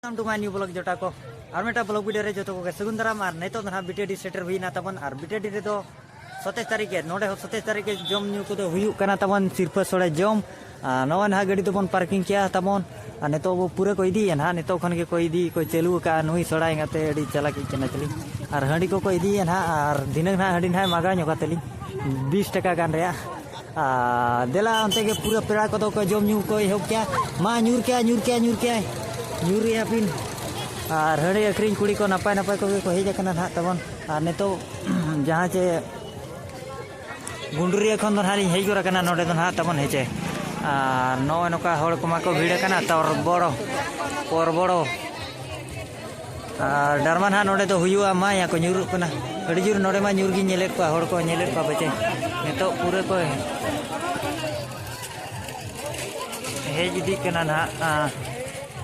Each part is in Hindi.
welcome to my new blog जोटा को और मेटा ब्लॉग वीडियो रे जोतो को सगुन दाराम और नेतो ना बीटेडी सेटर हुईना तबन और बीटेडी रे दो 27 तारीख के नोडे 27 तारीख के जम न्यू को हुयु कना तबन सिरपा सोड़े जम नवा ना गाड़ी तबन पार्किंग किया तबन नेतो वो पूरे को इदी ना नेतो खन के को इदी को चालू का नुई सोड़ाई गाते अडी चला की चना चली और हंडी को इदी ना और दिन ना हंडी ना मागा न्योका तली 20 टका गान रे देला अंते के पूरा पेड़ा को जम न्यू को हो क्या मा न्यूर क्या न्यूरिया पिन और हड़े अखरीन कुड़ी को नपाय नपाय को हेजना ना तबन और नेतो जहाँ चे गुंडरिया खन दो हारी हेजोरा कना नोडे दो ना तबन हेचे नो नोका हड़ को माको भीड़ कना तोर बड़ो पर बड़ो डरमान हा नोडे तो हुयुआ मा या को न्यूरु कना अड़ी जुर नोडे मा न्यूर गी नेलेट को हड़ को नेलेट को बचे नेतो पूरे को हेज इदी कना ना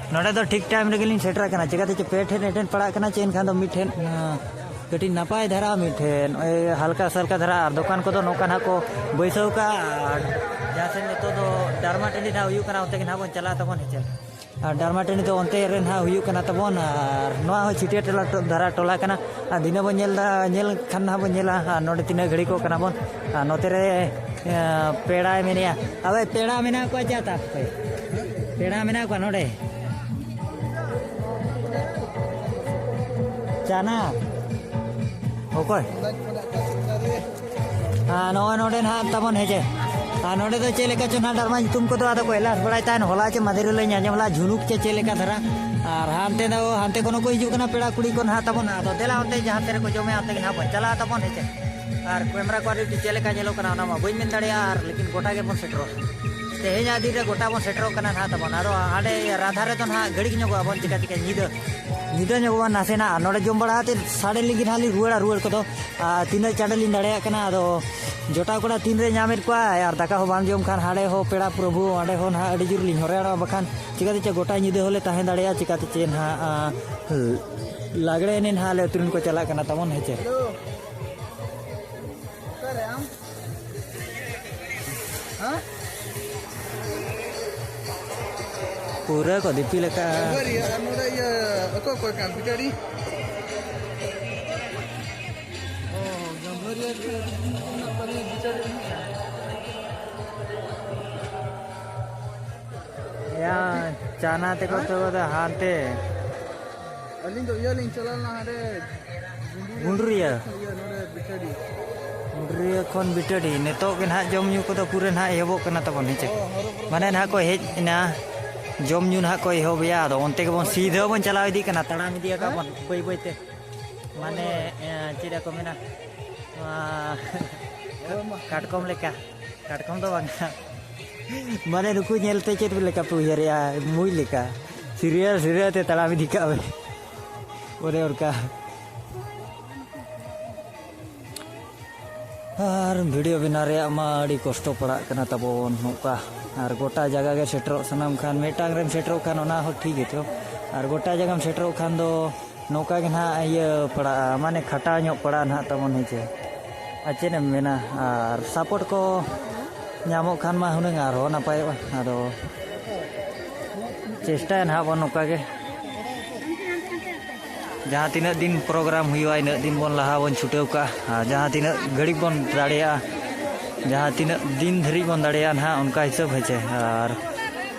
नोडे तो ठीक टाइम रेगलिन सेटरा कना चिकाते चे पेठेन एठेन पड़ा कना चेन खान दो मिठेन कटी नपाय धरा मिठेन हल्का सल्का धरा दुकान को नौका ना को बैसव का जहाँ से नितो दो डारमा टेंडी ना हुयु कना ओते ना बन चला तबन हेचे डारमा टेंडी तो ओनते रे ना हुयु कना तबन नोआ हो छिटिया टला धरा टोला कना दिन बन नेल खान ना बन नेला नोडे तिना घड़ी को कना बन नोते रे पेड़ा मेनिया अबे पेड़ा मेना को जाता पेड़ा मेना को नोडे चाना ओके नोए नोडे ना तबन हेजे नोडे तो चेलेका चुना डरमा तुमको तो आदा को एलास बड़ाई तान होला चे मधेर ले न्याजमला झुनुक चे चेलेका धरा और हांते कोनो को हिजु कना पेड़ा कुड़ी को ना तबन आदो देला ओते जहां तेरे को जमे आते ना बन चला तबन हेजे और कैमरा क्वालिटी चेलेका नेलो कना ना मा बइन मेन दाड़िया लेकिन गोटा के बन सेटरो तेज आदि रे गोटा बन सेटरो कना ना तबन आरो आडे राधा रे तो ना घड़ी ᱧᱚᱜ बन चिका चिका ᱧᱤᱫᱟᱹ ᱧᱚᱜ नासेना नोडे जम बड़ा साढ़े लगी हाली रुआड़ को तीन चांडली दाड़ा कना आदो जोटा कोड़ा तीन रे नामेर को और दाका हो बाम जम खान हाड़े हो पेड़ा प्रभु अंडे हो ना अड़ी जुर लिंग हरेड़ा बखान चिकाते चे गोटा ᱧᱤᱫᱟᱹ होले ताहे दाड़ा चिकाते चे ना लागड़े ने ना ले तुरन को चला कना तमन हेचे पूरा को दिपी लेका या चाना ते को तो हांते अलिंग तो यलिंग चलाना हारे गुंडरिया गुंडरिया खन बिटडी नेतो के ना जम न्यू को तो पूरे ना एबो कना तबन हेचे माने ना को हेज ना जम न्यू ना को एहबिया आदो ओनते के बन सीधा बन चलाव इदी कना तड़ाम इदिया का बन बई बईते माने चिरा को मेना काटकम लेका काटकम तो बांग माने नुकु नेलते चेत लेका पुयरिया मुई लेका सीरियस ते तड़ाम इदी का ओरे और का और वीडियो बना रे मा अड़ी कष्ट पड़ा कना तबन नोका और गोटा जगह के सेटरो सनम खान मेटांग रेम सेटरो खान ओना हो ठीक है तो और गोटा जगह में सेटरो खान दो नौका के ना ये पड़ा माने खटा ᱧᱚᱜ पड़ा ना तमन हेचे अच्छे ने मेना और सपोर्ट को ᱧᱟᱢᱚᱜ खान मा हुनंग आरो नापाय आरो चेष्टा ना बन नौका के जहाँ तीन दिन प्रोग्राम हुआ इन दिन बन लहा बन छुटेव का जहाँ तीन घड़ी बन दाड़िया जहाँ तीन दिन धरी बन दाड़िया ना उनका हिसाब है और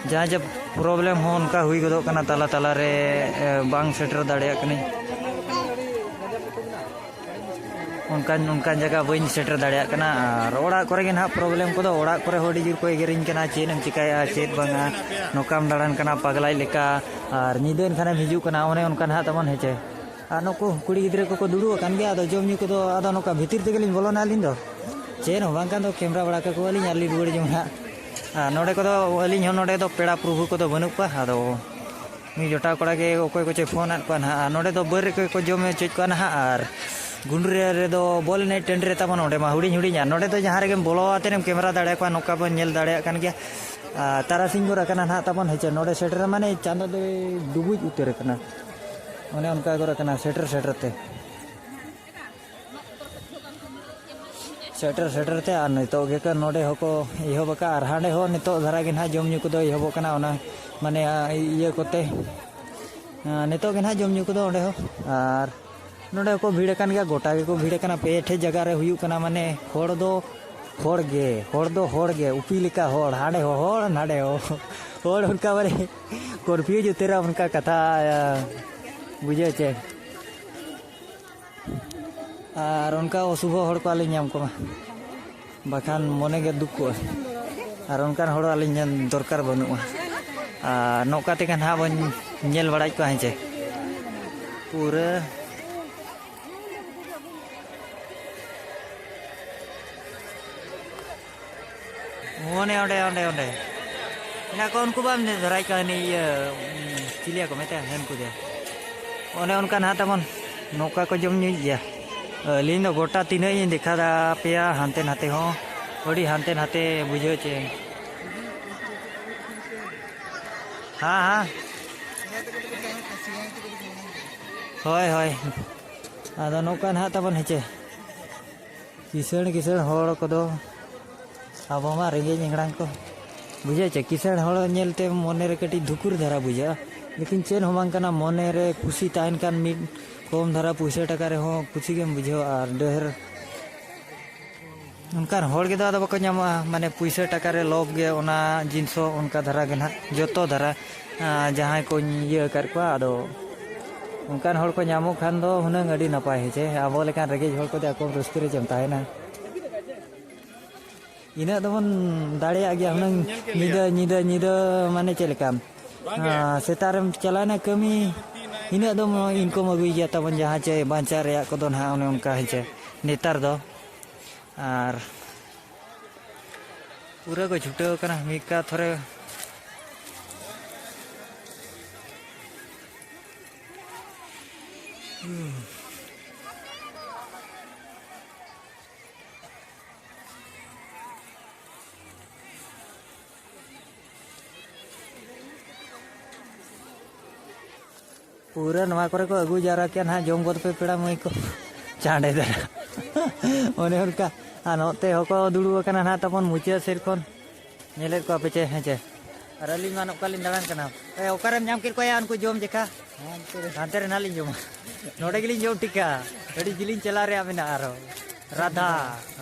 जहाँ जब प्रॉब्लम हो उनका हुई गदो कना तला तला रे बांग सेटर दाड़िया कनी उनका जगह बन सेटर दाड़िया कना और ओड़ा करे गे ना प्रॉब्लम को ओड़ा करे होड़ी जुर को एगेरिन कना चेनम चिकाया चेत बांगा नोकाम दाड़ान कना पगलाई लेका और निदेन खाने हिजू कना ओने उनका ना तमन हेचे नुकु कुड़ी गिद्रे को दुड़ू कान गया आदो जम न्यू को आदो नोका भीतर तेगेलिन बोलोना लिन दो चेन हो बांग दो कैमरा बड़ा को अलिन आली रुआड़ जमना नोडे को अलिन हो नोडे दो पेड़ा प्रभु को बनू पा आदो मी जोटा कोड़ा के ओकोय को चे फोन आत पा ना नोडे दो बर को जमे चेज को ना और गुंडरिया रे दो बोल ने टेंड रे तबन ओडे मा हुडी हुडी नोडे तो जहां रे गेम बोलो आतेम कैमरा दाड़े को नोका बन नेल दाड़े कान गया तारा सिंह गोरा कना ना तबन हेचे नोडे सेटर माने चांदो दे डुबुज उतर कना ओने उनका गोरा कना सेटर ते सेटर ते और नितो के नोडे होको इहबका और हांडे हो नितो धरा गे ना जम न्यू को इहबो कना ओना माने ये कोते नितो के ना जम ᱧᱩ ᱠᱚᱫᱚ ᱚᱸᱰᱮ ᱦᱚᱸ ᱟᱨ नोडे को भीड़ कान गया गोटा के को भीड़ काना पे ठे जगह रे हुयु काना माने होड़ दो होड़ गे उपिल का होड़ हाडे हो होड़ नाडे हो होड़ उनका बारे कर्फ्यू जो तेरा उनका कथा बुझे चे और उनका अशुभ होड़ को आलिं नाम को बाखान मने गे दुख को और उनका होड़ आलिं दरकार बनुआ नौकाते कान हा बन नेल बड़ाई को हेचे पूरा मोने ओंडे ओंडे ओंडे ना को उनको बाम ने धराई कहानी ये चिलिया को मेते हेन को दे ओने उनका ना तमन नौका को जम न्यू गया लीन दो गोटा तीन ही दिखा दा पेया हानते नाते हो बड़ी हानते नाते बुझे चे हाँ हाँ होय होय आदो नौका ना तमन हेचे किसण किसण होड़ को दो अब हमारा रेंगे निगड़ान को बुझे चे किसण होड़ नेलते मोने रे कटी धुकुर धरा बुझा लेकिन चेन होमांग कना मोने रे खुशी ताइन कान मिड कम धरा पैसा टका रे हो खुशी गेम बुझो और डहर उनका होड़ के दादा बको नामा माने पैसा टका रे लोभ गे ओना जिनसो उनका धरा गे ना जतो धरा जहां को ये कर को आदो उनका होड़ को नामो खान दो हुनंग अडी नपाय हे चे आबो लेकान रेगे होड़ को दे को रस्ते रे जमता है ना इना दमन दाड़े आ गया हुनंग निदा निदा माने चलेकाम सेतारम चलाना कमी इना दम इनकम अगुई गया तबन जहां चे बांचा रे को दो ना ओने उनका हेचे नेतार दो और पूरा को छुटे कना मिका थोरे पूरा नवा करे को अगु जारा के ना जम गद पे पेड़ा मई को चांडे दे ओने उनका नोते होको दुड़ु कना ना तपन मुचे सेर कोन नेले को पेचे हेचे अरली मान ओकालिन दालान कना ए ओकारेम नाम किर कोया उनको जम जेका हांते रे नालिन जम नोडे गिलिन जम टिका अडी गिलिन चला रे आमेना आरो राधा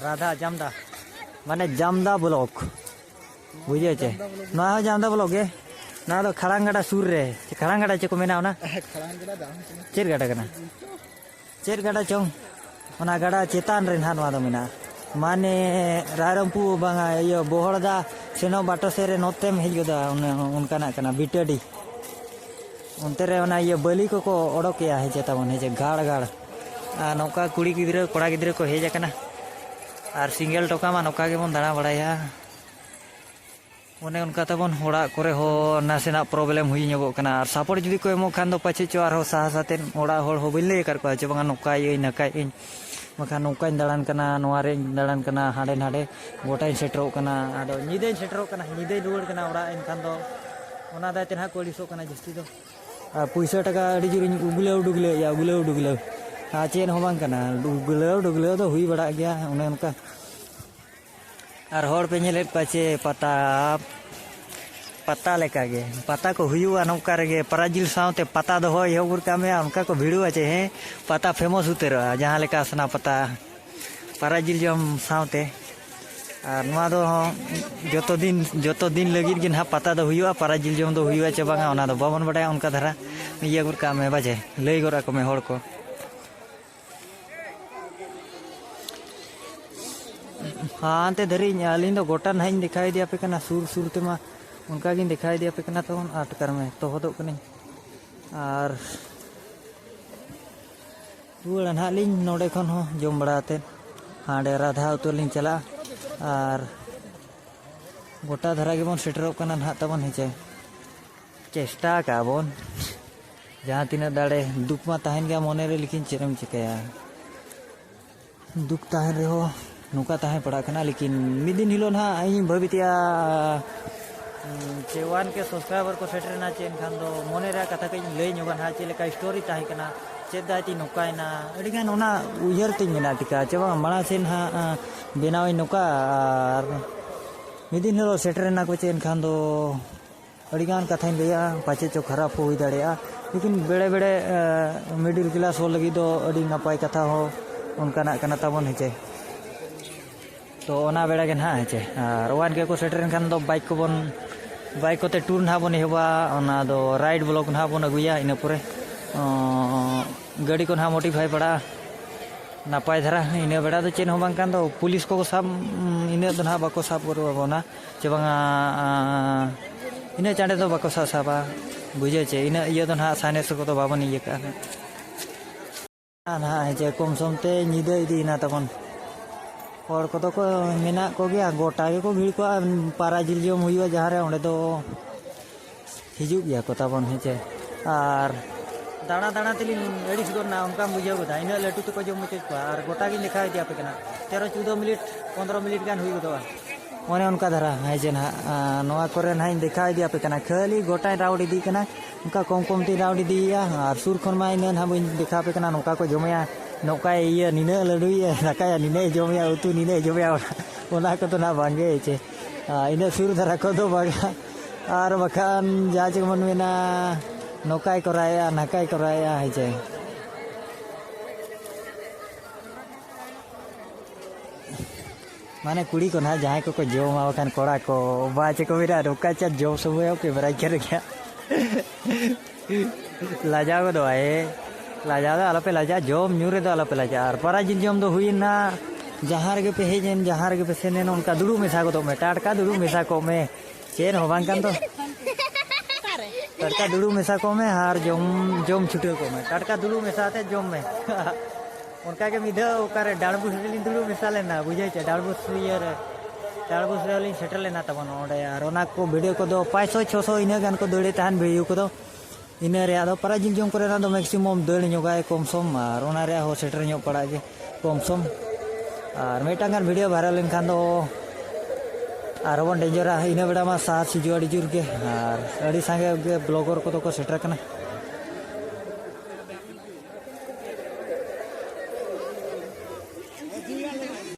राधा जामदा माने जामदा ब्लॉक बुझे चे ना जामदा ब्लॉक गे ना तो खड़ांगड़ा सूर रे खड़ांगड़ा चे को मेना ना चेर गड़ा कना चेर गड़ा चोंग ओना गड़ा चेतान रे ना नवा दो मेना माने रारमपु बांगा यो बोहड़दा सेनो बाटो सेरे नोतेम हेजोदा उनका ना कना बिटडी उनते रे ओना ये बलि को ओडोकेया हे चेता मन हे गाड़ गाड़ नौका कुड़ी गिद्रे कोड़ा गिद्रे को हेज कना और सिंगल टोका मा नौका के बन दाड़ा बड़ाया ओने उनका तबन होड़ा करे हो नासेना प्रॉब्लम हुई ᱧᱚᱜᱚᱜ ᱠᱟᱱᱟ और सपोर्ट जुदी को एमो खान दो पाछे चो आरो साहसाते होड़ा होड़ हो बिले कर को चे बंगा नौका ये नकाय इन मखा नौका दाड़ान कना नोवा रे दाड़ान कना हाडे नाडे गोटा सेटरो कना आदो निदे सेटरो कना निदे रुवर कना ओड़ा एनखान दो ओना दायते ना कोलिसो कना जस्ती दो पैसा टका अडी जुरिन उगुले चेन हो बांग कना डुगले दो हुई बड़ा गया ओने उनका और होड़ पे नेले पाचे पता पता लेका गे पता को हुआ नौका रे पराजिल सावते पता दो होय होबुर कामे उनका को भिड़ु आचे हे पता फेमस उतेर जहां लेका सना पता पराजिल जम सावते और नवा दो जतो दिन लगिर गिन हा पता दो हुआ पराजिल जम दो हुआ चे बांगा ओना दो बाबन बडाय उनका धरा ये गुर कामे बाजे लई गोरा को में होड़ को हाँ ते धरी अली गोटा ना दिखाई दिया पे कना सुर सुर ते मा उनका गिन दिखाई दिया पे कना तो आटकर में तो होदो कनी और रुआड़ ना लिन नोडे खन हो जम बड़ाते हाडे राधा उतर लिन चला और गोटा धरा के बन सेटरो कना ना तबन हेचे चेष्टा का बन जहां तीना दाड़े दुख मा ताहन गया मोने रे लेकिन चेरम चिकाया दुख ताहन रे हो नौका ताहे पड़ा कना लेकिन मिदिन हिलो ना आई भवितिया चेवान के सब्सक्राइबर को सेटर ना चेन खान दो मोने रे कथा के लई ᱧᱚᱜᱟन हा चेले का स्टोरी ताहे कना चेद दाती नौकायना अडिगान ओना उयहर तिन मेना टिका चेवा माणा सेन हा बेनावई नौका और मिदिन हिलो सेटर ना को चेन खान दो अड़ीगान कथा लिया पाचे चो खराब हो दाड़ा लेकिन बेड़े बेड़े मिडिल क्लास हो लगी दो अड़ी नपाय कथा हो उनकाना कना ताबन हेचे तो ओना बेड़ा के ना हेचे और वान के को सेटरेन खान दो बाइक कोते टूर ना बन हेबा ओना दो राइड ब्लॉग ना बन अगुया इन परे गाड़ी को ना मोटिफाई पड़ा नापाय धरा इन बेड़ा दो चेन हो बांकान दो पुलिस को सब इन दो ना बाको सब करबोना चे बांगा इन चांडे दो बाको साबा बुझे चे इन इया दो ना सानेस को तो बाबन इया का ना जे कम समते निदे इदी ना तबन और को तो को मेना को गया गोटा के को भीड़ को पारा जिल जम हुआ जहाँ रे ओंडे दो हिजू गया को तबन हेचे और दाना दाना तेलिन एडिस करना उनका बुझाव गदा इन लटू तो को जम मुचे को और गोटा की लिखा दिया पे कना 13-14 मिनट 15 मिनट गान हुई गदवा ओने उनका धरा हेजे ना नोआ करे ना दिखा दिया पे कना खाली गोटा राउडी दी कना उनका कम कम ती राउडी दिया और सुर खन मा इन ना बइन दिखा पे कना नोका को जमया नौका इया निने लडुया दाका निने जमया उतु निने जमया ओना को तो ना बांगे चे इन सुर धरा को दो बागा और बखान जाज मन मेना नौकाय कराया नाकाय कराया हेजे माने कुड़ी को ना जहाँ को जमा खान कड़ा को बाचे को मेरा रोका चा जम सब के बराई कर गया लाजा को दो आए लाजा दो आलोपे लाजा जम न्यूरे दो आलोपे लाजा और परा जिन जम दो हुई ना जहाँ गे पे हेजेन जहाँ गे पे सेनेन उनका दुड़ू मेसा को दो में टाटका दुड़ू मेसा को में चेन हो बांकान तो टाटका दुड़ू मेसा को में हार जम छुटे को में टाटका दुड़ू मेसा ते जम में उनका के मिधा ओकारे डाड़बुस रेलिन दुड़ू मेसा लेना बुझे चे डाड़बुस रेलिन सेटल लेना तबन ओडे और ओना को वीडियो को दो 500-600 इना गान को दौड़े तहन वीडियो को दो इन रे आदो परा जिन जम करे ना दो मैक्सिमम दौड़ ᱧᱚᱜᱟᱭ कम सम और ओना रे हो सेटर ᱧᱚᱜ पड़ा जे कम सम और मेटा गान वीडियो वायरल लेन खान दो और वन डेंजर इन बेड़ा मा साथ सिजु अड़ी जुर के और अड़ी संगे ब्लॉगर को तो को सेटर कना